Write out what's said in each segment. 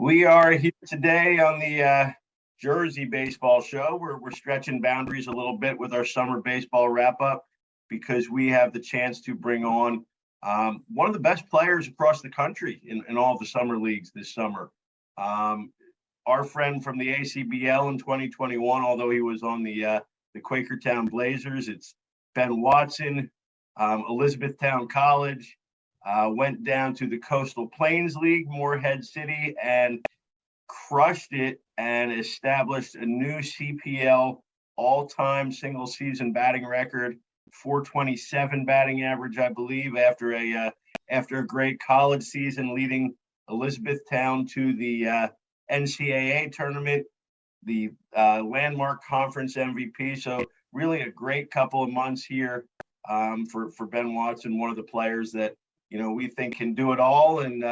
We are here today on the Jersey Baseball Show. We're stretching boundaries a little bit with our summer baseball wrap up because we have the chance to bring on one of the best players across the country in all of the summer leagues this summer. Our friend from the ACBL in 2021, although he was on the Quakertown Blazers, it's Ben Watson, Elizabethtown College. Went down to the Coastal Plains League, Morehead City, and crushed it and established a new CPL all-time single-season batting record, 427 batting average, I believe, after a great college season, leading Elizabethtown to the NCAA tournament, the landmark conference MVP. So really a great couple of months here for Ben Watson, one of the players that we think can do it all, and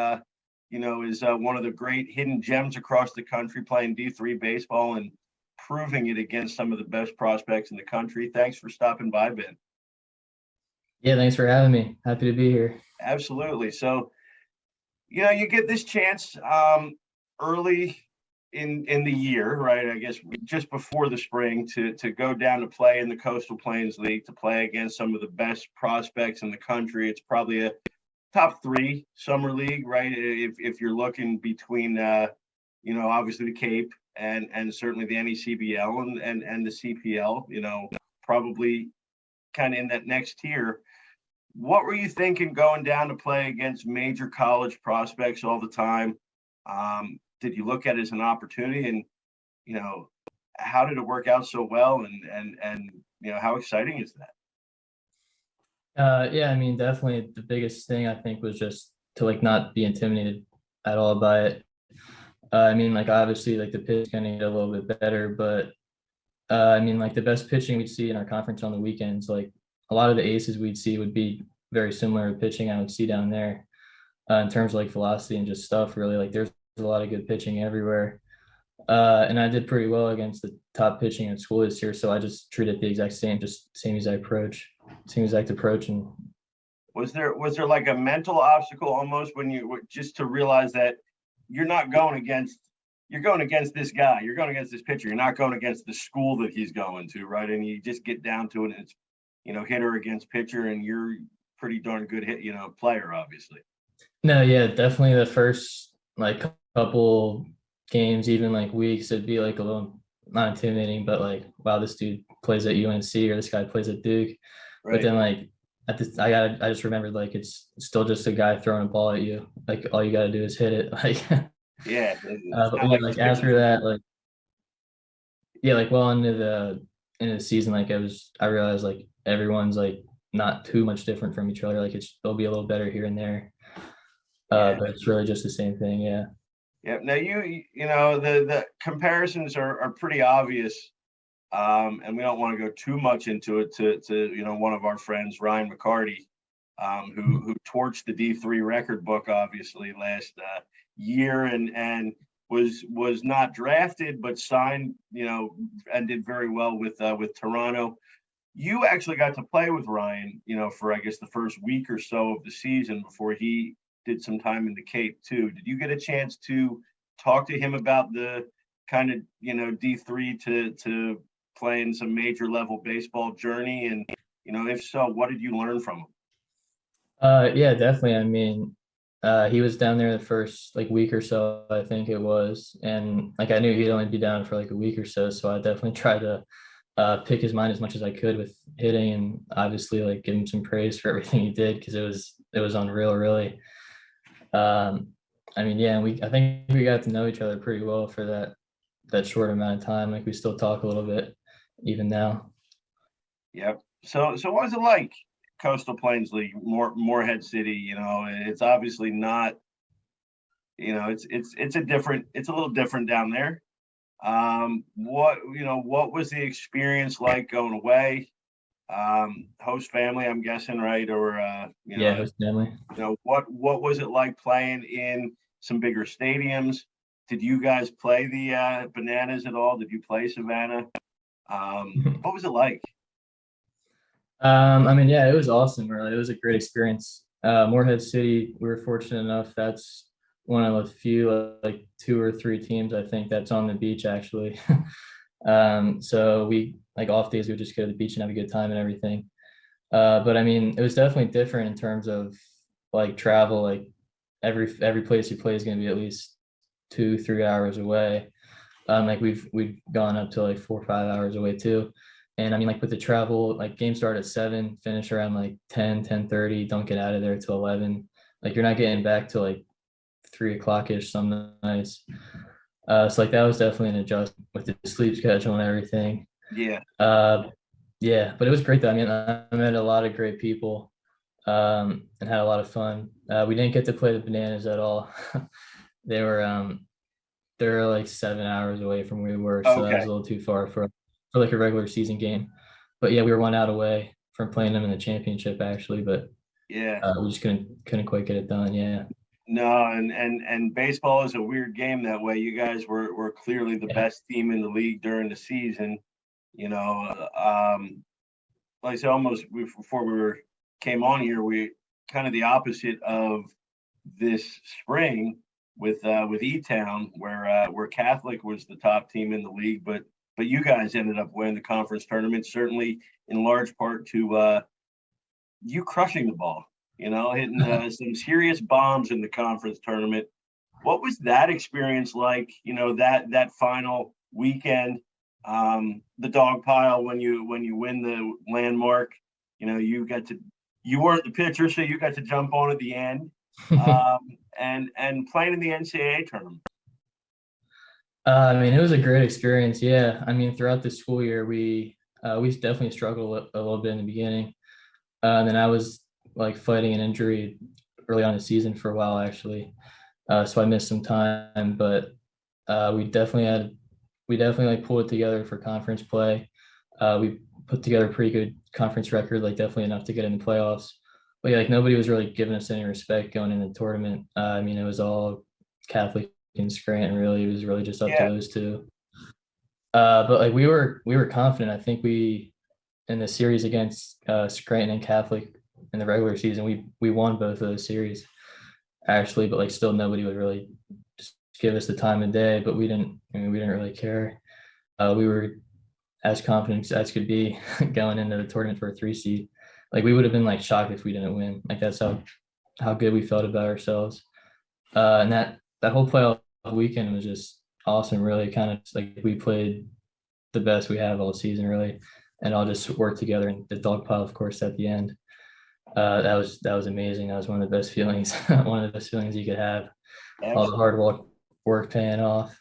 is one of the great hidden gems across the country, playing D3 baseball and proving it against some of the best prospects in the country. Thanks for stopping by, Ben. Yeah, thanks for having me. Happy to be here. Absolutely. So, you get this chance early in the year, right? I guess just before the spring to go down to play in the Coastal Plains League, to play against some of the best prospects in the country. It's probably a top three summer league, right? If you're looking between, obviously the Cape and certainly the NECBL and the CPL, probably kind of in that next tier. What were you thinking going down to play against major college prospects all the time? Did you look at it as an opportunity, and how did it work out so well, and how exciting is that? Yeah, I mean, definitely the biggest thing I think was just to not be intimidated at all by it. Obviously the pitch going to get a little bit better, but the best pitching we'd see in our conference on the weekends, a lot of the aces we'd see would be very similar to pitching I would see down there in terms of velocity and just stuff. Really, there's a lot of good pitching everywhere. And I did pretty well against the top pitching at school this year, so I just treated it the exact same, same exact approach. And was there a mental obstacle almost when you just to realize that you're going against this guy, you're going against this pitcher, you're not going against the school that he's going to, right? And you just get down to it, and it's hitter against pitcher, and you're pretty darn good player, obviously. No, yeah, definitely the first couple games, even weeks, it'd be a little not intimidating, but wow, this dude plays at UNC, or this guy plays at Duke. Right. But then I just remembered it's still just a guy throwing a ball at you. All you gotta do is hit it. Yeah. But after that, well into the season, I realized everyone's not too much different from each other. It'll be a little better here and there. But it's really just the same thing. Yeah. Yeah. Now the comparisons are pretty obvious. And we don't want to go too much into it to one of our friends, Ryan McCarty, who torched the D3 record book, obviously, last year, and was not drafted, but signed, and did very well with Toronto. You actually got to play with Ryan, for, I guess, the first week or so of the season before he did some time in the Cape too. Did you get a chance to talk to him about the kind of, D3 to playing some major level baseball journey? And, if so, what did you learn from him? Yeah, definitely. He was down there the first week or so, I think it was. And I knew he'd only be down for a week or so. So I definitely tried to pick his mind as much as I could with hitting, and obviously give him some praise for everything he did, because it was unreal, really. I think we got to know each other pretty well for that short amount of time. We still talk a little bit even now. Yep. So what was it like, Coastal Plains League, Morehead City? It's obviously not, it's a little different down there. What was the experience like going away? Host family, I'm guessing, right? Or host family. What was it like playing in some bigger stadiums? Did you guys play the Bananas at all? Did you play Savannah? What was it like? It was awesome. Really, it was a great experience. Morehead City, we were fortunate enough. That's one of the few, like 2 or 3 teams I think that's on the beach actually. So we like off days we would just go to the beach and have a good time and everything. But I mean, it was definitely different in terms of like travel. Like every place you play is going to be at least 2 3 hours away. Like we've gone up to like 4 or 5 hours away too. And I mean, like with the travel, like games start at 7, finish around like 10:30. Don't get out of there till 11. Like you're not getting back to like 3 o'clock ish some nights. So like that was definitely an adjustment with the sleep schedule and everything. Yeah. Yeah, but it was great though. I mean, I met a lot of great people, and had a lot of fun. We didn't get to play the Bananas at all. They were they're like 7 hours away from where we were, so that was Okay. a little too far for like a regular season game. But yeah, we were 1 out away from playing them in the championship actually, but Yeah. we just couldn't quite get it done. Yeah. No, and baseball is a weird game that way. You guys were clearly the Yeah. best team in the league during the season. You know, like I said, before came on here, we kind of the opposite of this spring with E Town, where Catholic was the top team in the league, but you guys ended up winning the conference tournament, certainly in large part to you crushing the ball, hitting some serious bombs in the conference tournament. What was that experience like? That final weekend, the dog pile when you win the landmark. You weren't the pitcher, so you got to jump on at the end, and playing in the NCAA tournament. I mean, it was a great experience. Yeah, I mean, throughout the school year, we definitely struggled a little bit in the beginning. And then I was like fighting an injury early on in the season for a while, actually. So I missed some time, but we definitely like pulled it together for conference play. We put together a pretty good conference record, like definitely enough to get in the playoffs. But yeah, like nobody was really giving us any respect going in the tournament. I mean, it was all Catholic and Scranton, really. It was really just up to Yeah, those two. But like we were confident. I think we in the series against Scranton and Catholic in the regular season, we won both of those series actually, but like still nobody would really just give us the time of day. But we didn't. I mean, we didn't really care. We were as confident as could be going into the tournament for a 3 seed. Like we would have been like shocked if we didn't win. Like that's how good we felt about ourselves. And that whole playoff weekend was just awesome. Really, kind of like we played the best we have all season, really, and all just worked together. And the dog pile, of course, at the end. That was amazing. That was one of the best feelings. One of the best feelings you could have. All the excellent. hard work paying off.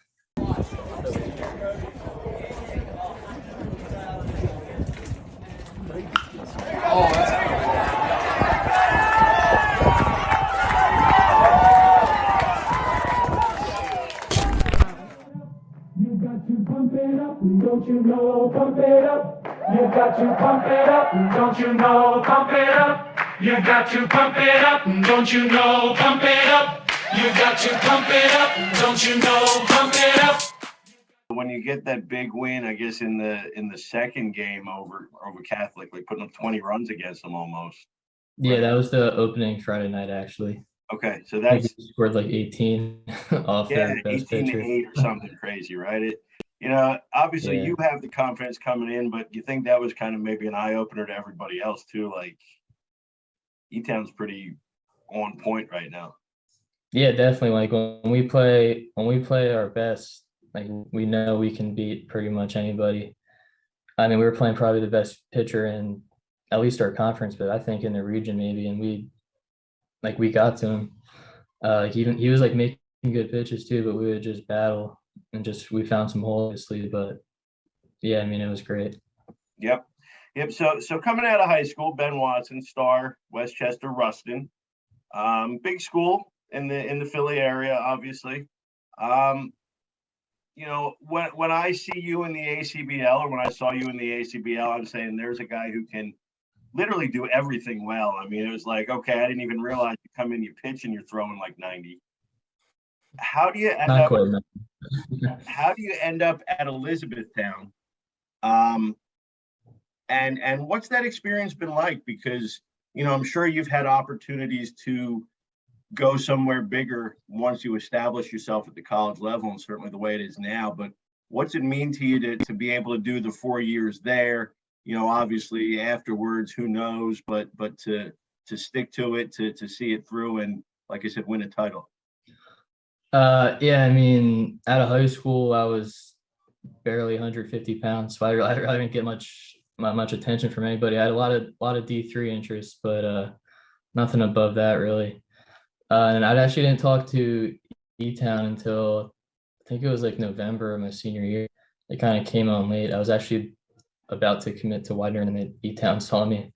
You got to pump it up, don't you know? Pump it up. You got to pump it up, don't you know? Pump it up. You got to pump it up, don't you know? Pump it up. You got to pump it up, don't you know? Pump it up. When you get that big win, I guess in the second game over Catholic, like putting up 20 runs against them almost. Yeah, that was the opening Friday night, actually. Okay, so I think that's we scored like 18 off yeah, their best 18 to pitcher. 8 or something crazy, right? Obviously Yeah. you have the confidence coming in, but you think that was kind of maybe an eye opener to everybody else too. Like E-Town's pretty on point right now. Yeah, definitely. Like when we play our best, like we know we can beat pretty much anybody. I mean, we were playing probably the best pitcher in at least our conference, but I think in the region maybe, and we got to him. Like even he was like making good pitches too, but we would just battle and just we found some holes, obviously. But yeah, I mean it was great. Yep. Yep. So coming out of high school, Ben Watson, Star, Westchester, Ruston, big school in the Philly area, obviously. Um, when I see you in the ACBL or when I saw you in the ACBL, I'm saying there's a guy who can literally do everything well. I mean, it was like, okay, I didn't even realize you come in, you pitch, and you're throwing like 90. How do you end Not up? quite. No. How do you end up at Elizabethtown? Um, and what's that experience been like? Because I'm sure you've had opportunities to go somewhere bigger once you establish yourself at the college level, and certainly the way it is now. But what's it mean to you to be able to do the 4 years there? You know, obviously afterwards, who knows, but to stick to it, to see it through, and like I said, win a title. Yeah, I mean, out of high school, I was barely 150 pounds, so I didn't get much attention from anybody. I had a lot of D3 interest, but nothing above that really. And I actually didn't talk to E-Town until I think it was like November of my senior year. It kind of came on late. I was actually about to commit to Widener, and then E-Town saw me.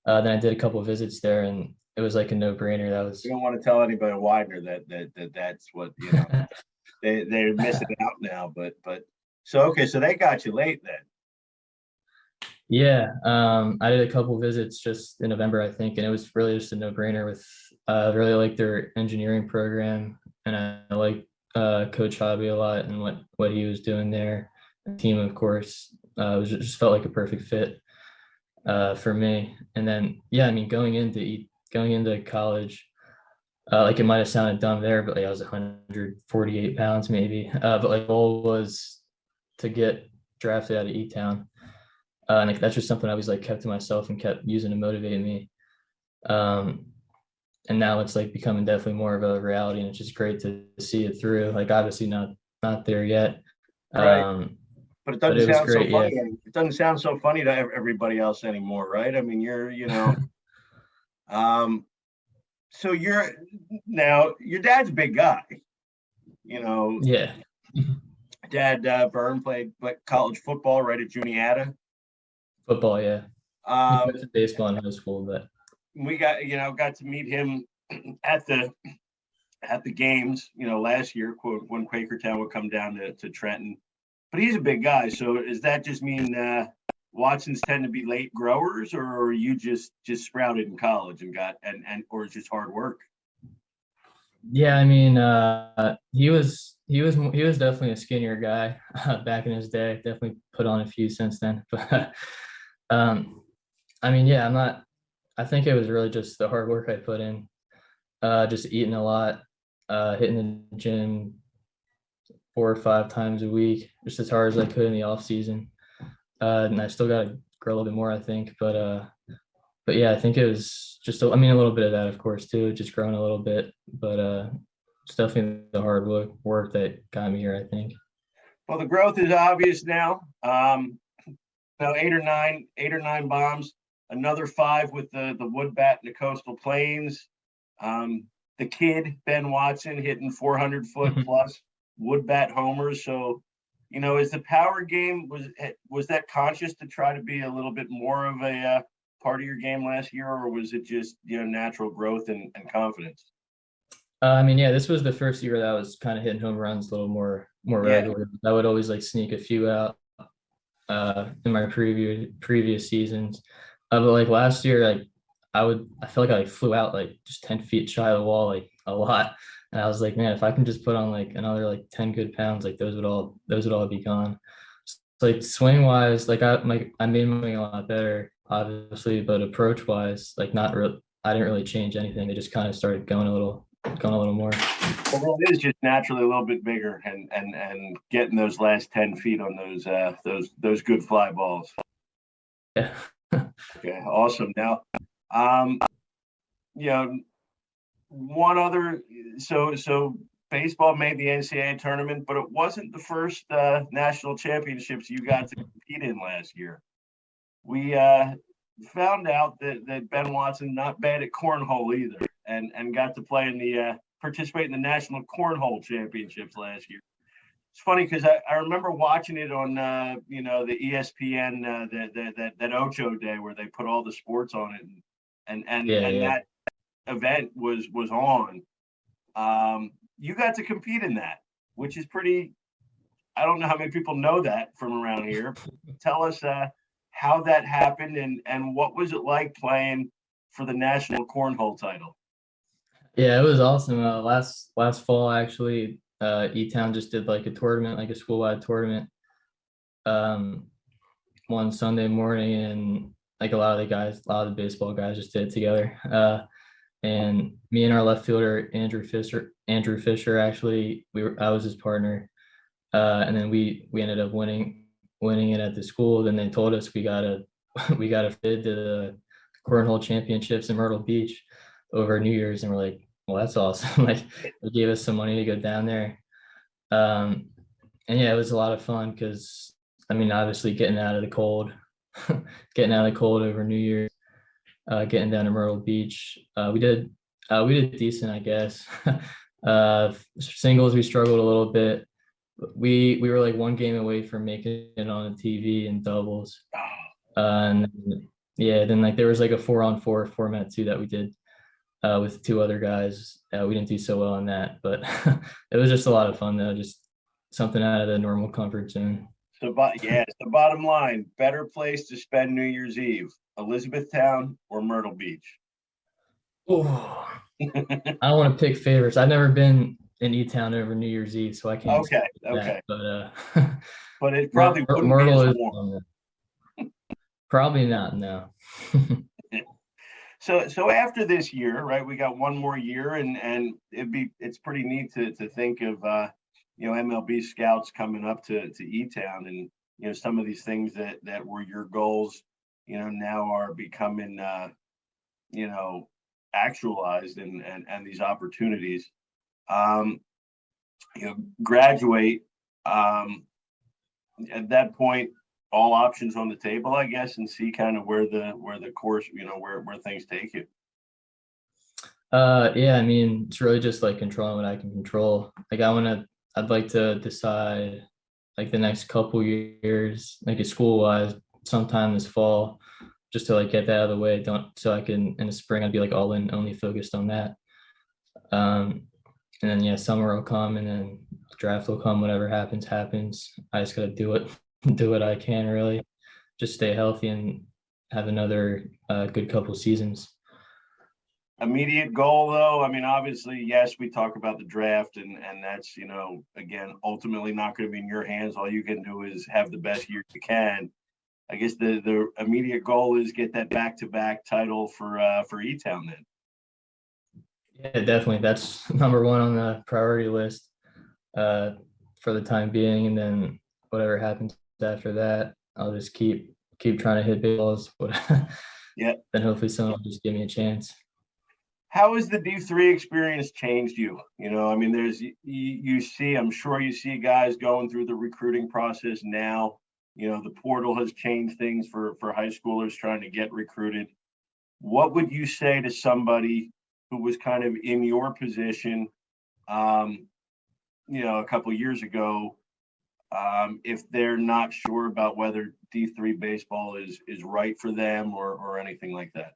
Then I did a couple of visits there, and it was like a no-brainer. That was. You don't want to tell anybody at Widener that's what, you know, they're missing out now. But so okay, so they got you late then. Yeah, I did a couple visits just in November, I think, and it was really just a no-brainer. With really like their engineering program, and I like Coach Hobby a lot and what he was doing there. The team, of course, just felt like a perfect fit for me. And then yeah, I mean, going into college, like it might have sounded dumb there, but like I was 148 pounds maybe. But like goal was to get drafted out of E-Town. And like, that's just something I always like kept to myself and kept using to motivate me. And now it's like becoming definitely more of a reality, and it's just great to see it through. Like obviously not there yet. Right. But it doesn't sound great, so funny. yeah. It doesn't sound so funny to everybody else anymore, right? I mean, you know, so your dad's a big guy, you know. Yeah. Dad, Vern played like college football right at Juniata. Football, yeah. He played baseball in high school, but we got to meet him at the games, you know, last year when Quakertown would come down to Trenton. But he's a big guy, so does that just mean Watsons tend to be late growers, or are you just sprouted in college and or it's just hard work? yeah, I mean, he was definitely a skinnier guy back in his day. Definitely put on a few since then, but I mean, yeah, I think it was really just the hard work I put in, just eating a lot, hitting the gym 4 or 5 times a week, just as hard as I could in the off season. And I still got to grow a little bit more, I think, but yeah, I think it was just, a little bit of that, of course, too, just growing a little bit, but it's definitely the hard work that got me here, I think. Well, the growth is obvious now. Now 8 or 9 bombs, another 5 with the wood bat in the Coastal Plains. The kid Ben Watson hitting 400-foot plus wood bat homers. So, you know, is the power game, was that conscious to try to be a little bit more of a part of your game last year, or was it just, you know, natural growth and confidence? I mean, yeah, this was the first year that I was kind of hitting home runs a little more regularly. I would always like sneak a few out in my previous seasons. But like last year, like I feel like I like flew out like just 10 feet shy of the wall, like a lot. And I was like, man, if I can just put on like another like 10 good pounds, like those would all be gone. So, like swing wise, like I made my swing a lot better, obviously, but approach wise, like I didn't really change anything. They just kind of started going a little more. Well, it is just naturally a little bit bigger, and getting those last 10 feet on those good fly balls. Yeah. Okay, awesome. Now, you know, one other, so baseball made the NCAA tournament, but it wasn't the first national championships you got to compete in last year. We found out that Ben Watson not bad at cornhole either, and got to play in participate in the national cornhole championships last year. It's funny because I remember watching it on you know, the ESPN that Ocho day where they put all the sports on it, and that event was on. You got to compete in that, which is pretty. I don't know how many people know that from around here. Tell us how that happened, and what was it like playing for the national cornhole title? Yeah, it was awesome. Last fall, actually, E-Town just did like a tournament, like a school-wide tournament, one Sunday morning, and like a lot of the baseball guys just did it together. and me and our left fielder Andrew Fisher actually I was his partner, and then we ended up winning it at the school. Then they told us we gotta we gotta fit to the cornhole championships in Myrtle Beach over New Year's, and we're like, well, that's awesome. Like they gave us some money to go down there. And yeah, it was a lot of fun because I mean, obviously getting out of the cold, getting out of the cold over New Year's, getting down to Myrtle Beach. We did decent, I guess. Singles, we struggled a little bit. We were like one game away from making it on the TV in doubles. And then, yeah, then like there was like a 4-on-4 format too that we did with two other guys. We didn't do so well on that, but it was just a lot of fun though. Just something out of the normal comfort zone. So, yeah, it's the bottom line. Better place to spend New Year's Eve, Elizabethtown or Myrtle Beach? Oh, I don't want to pick favorites. I've never been in E-Town over New Year's Eve, so I can't Okay, say okay. that, But it probably wouldn't Myrtle be as is warm. probably not, no. So after this year, right, we got one more year, and it's pretty neat to think of MLB Scouts coming up to E-Town, and some of these things that were your goals, now are becoming actualized, and these opportunities. Graduate, at that point, all options on the table, I guess, and see kind of where the course, where things take you. Yeah, I mean, it's really just like controlling what I can control. Like I'd like to decide like the next couple years, like school wise, sometime this fall, just to like get that out of the way. So I can in the spring I'd be like all in, only focused on that. And then yeah, summer will come, and then draft will come. Whatever happens, happens. I just gotta do what I can, really. Just stay healthy and have another good couple seasons. Immediate goal, though, I mean, obviously, yes, we talk about the draft, and that's, again, ultimately not going to be in your hands. All you can do is have the best year you can. I guess the immediate goal is get that back-to-back title for E-Town then. Yeah, definitely. That's number one on the priority list for the time being, and then whatever happens after that, I'll just keep trying to hit big balls. But Yeah. Then hopefully someone will just give me a chance. How has the D3 experience changed you? I mean, you see, I'm sure you see guys going through the recruiting process now. The portal has changed things for high schoolers trying to get recruited. What would you say to somebody who was kind of in your position, a couple years ago, if they're not sure about whether D3 baseball is right for them or anything like that?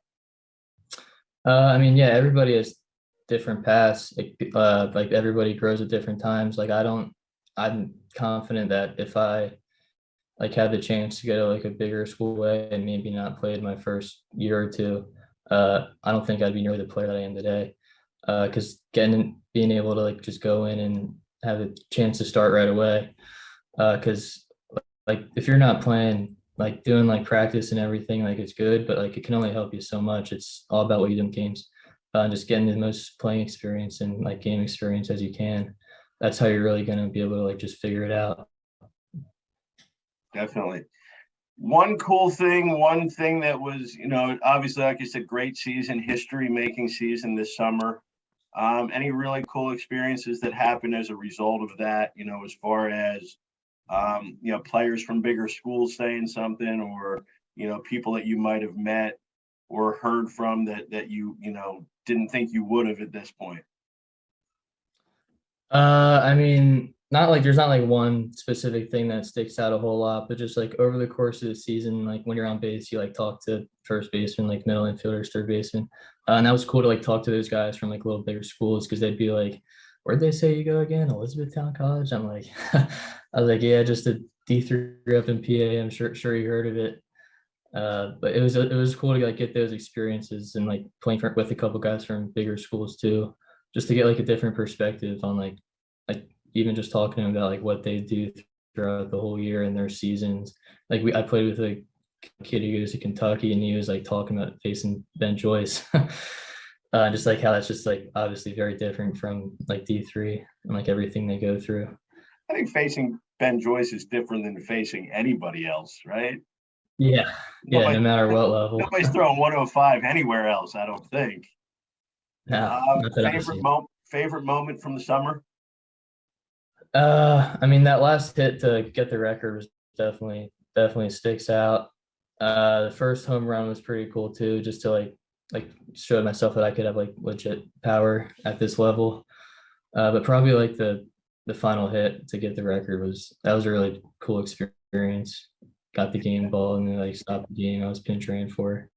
I mean, yeah, everybody has different paths. Like everybody grows at different times. Like I'm confident that if I like had the chance to go to like a bigger school way and maybe not played my first year or two, I don't think I'd be nearly the player that I am today. Because being able to like just go in and have a chance to start right away. Because like if you're not playing, like doing like practice and everything, like it's good, but like it can only help you so much. It's all about what you do in games, and just getting the most playing experience and like game experience as you can. That's how you're really going to be able to like just figure it out. Definitely. One thing that was, obviously, like you said, great season, history making season this summer. Any really cool experiences that happened as a result of that, as far as, players from bigger schools saying something, or, people that you might have met or heard from that you didn't think you would have at this point? I mean, not like there's not like one specific thing that sticks out a whole lot, but just like over the course of the season, like when you're on base, you like talk to first baseman, like middle infielders, third baseman, and that was cool to like talk to those guys from like a little bigger schools, because they'd be like, "Where'd they say you go again? Elizabethtown College?" I'm like, I was like, "Yeah, just a D3 up in PA. I'm sure you heard of it." But it was cool to like get those experiences and like playing with a couple guys from bigger schools too, just to get like a different perspective on like even just talking to them about like what they do throughout the whole year and their seasons. Like I played with a kid who goes to Kentucky, and he was like talking about facing Ben Joyce. Just like how that's just like obviously very different from like D3 and like everything they go through. I think facing Ben Joyce is different than facing anybody else, right? Yeah, yeah, no Nobody, matter what level. nobody's throwing 105 anywhere else, I don't think. No, not that I've seen. Favorite moment from the summer? I mean that last hit to get the record was definitely sticks out. The first home run was pretty cool too, just to like show myself that I could have like legit power at this level. But probably like the final hit to get the record was a really cool experience. Got the game ball and then like stopped the game I was pinch ran for.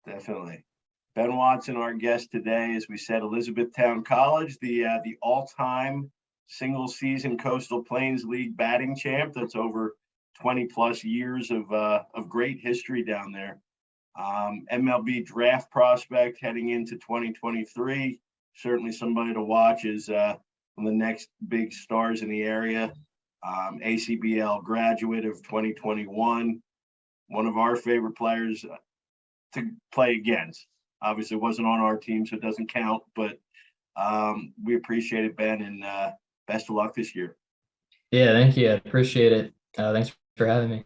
Definitely. Ben Watson, our guest today, as we said, Elizabethtown College, the all-time single season Coastal Plains League batting champ. That's over 20 plus years of great history down there. MLB draft prospect heading into 2023. Certainly somebody to watch is one of the next big stars in the area. ACBL graduate of 2021. One of our favorite players to play against. Obviously wasn't on our team, so it doesn't count, but we appreciate it, Ben, and best of luck this year. Yeah, thank you. I appreciate it. Thanks for having me.